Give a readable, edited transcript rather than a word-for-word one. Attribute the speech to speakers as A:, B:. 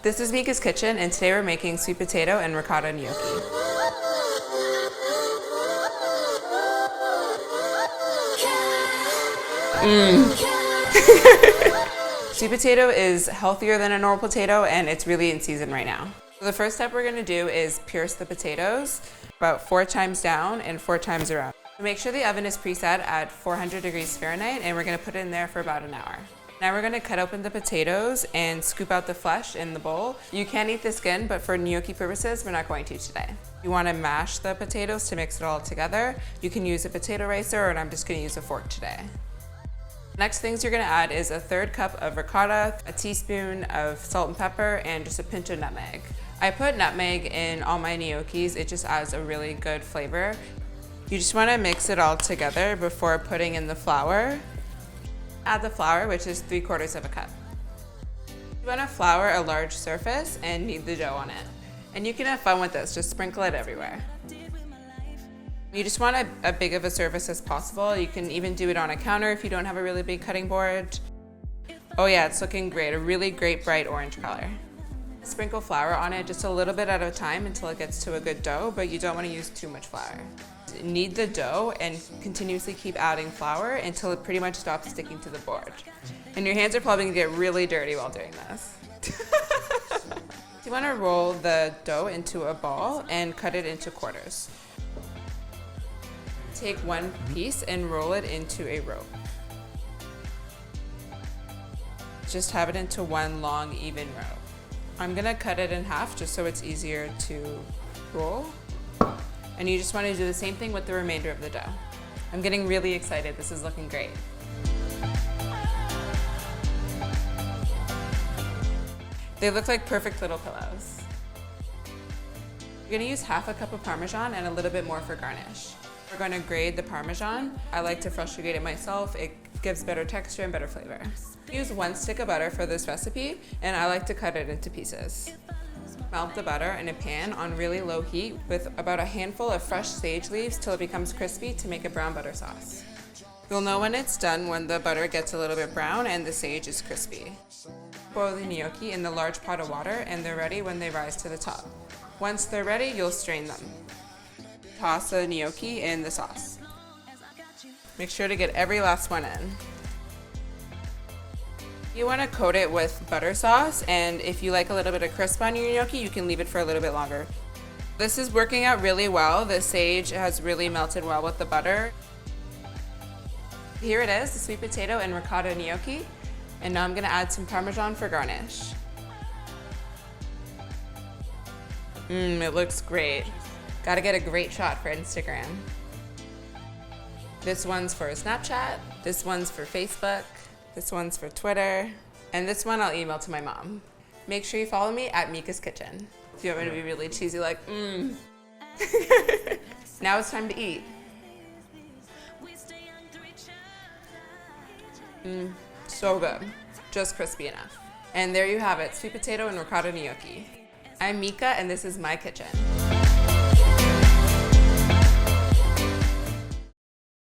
A: This is Mika's Kitchen, and today we're making sweet potato and ricotta gnocchi. Sweet potato is healthier than a normal potato, and it's really in season right now. So the first step we're gonna do is pierce the potatoes about 4 times down and 4 times around. Make sure the oven is preset at 400 degrees Fahrenheit, and we're gonna put it in there for about an hour. Now we're gonna cut open the potatoes and scoop out the flesh in the bowl. You can eat the skin, but for gnocchi purposes, we're not going to today. You wanna mash the potatoes to mix it all together. You can use a potato ricer, and I'm just gonna use a fork today. Next things you're gonna add is a 1/3 cup of ricotta, a teaspoon of salt and pepper, and just a pinch of nutmeg. I put nutmeg in all my gnocchis. It just adds a really good flavor. You just wanna mix it all together before putting in the flour. Add the flour, which is 3/4 of a cup. You wanna flour a large surface and knead the dough on it. And you can have fun with this, just sprinkle it everywhere. You just want a big of a surface as possible. You can even do it on a counter if you don't have a really big cutting board. Oh yeah, it's looking great, a really great bright orange color. Sprinkle flour on it just a little bit at a time until it gets to a good dough, but you don't wanna use too much flour. Knead the dough and continuously keep adding flour until it pretty much stops sticking to the board. And your hands are probably gonna get really dirty while doing this. You wanna roll the dough into a ball and cut it into quarters. Take one piece and roll it into a rope. Just have it into one long, even row. I'm gonna cut it in half just so it's easier to roll. And you just want to do the same thing with the remainder of the dough. I'm getting really excited. This is looking great. They look like perfect little pillows. You're gonna use 1/2 cup of Parmesan and a little bit more for garnish. We're gonna grate the Parmesan. I like to freshly grate it myself. It gives better texture and better flavor. Use 1 stick of butter for this recipe, and I like to cut it into pieces. Melt the butter in a pan on really low heat with about a handful of fresh sage leaves till it becomes crispy to make a brown butter sauce. You'll know when it's done when the butter gets a little bit brown and the sage is crispy. Boil the gnocchi in the large pot of water, and they're ready when they rise to the top. Once they're ready, you'll strain them. Toss the gnocchi in the sauce. Make sure to get every last one in. You want to coat it with butter sauce, and if you like a little bit of crisp on your gnocchi, you can leave it for a little bit longer. This is working out really well. The sage has really melted well with the butter. Here it is, the sweet potato and ricotta gnocchi. And now I'm gonna add some Parmesan for garnish. It looks great. Gotta get a great shot for Instagram. This one's for Snapchat, this one's for Facebook, this one's for Twitter, and this one I'll email to my mom. Make sure you follow me at Mika's Kitchen. If you want me to be really cheesy, like, Now it's time to eat. So good, just crispy enough. And there you have it, sweet potato and ricotta gnocchi. I'm Mika, and this is my kitchen.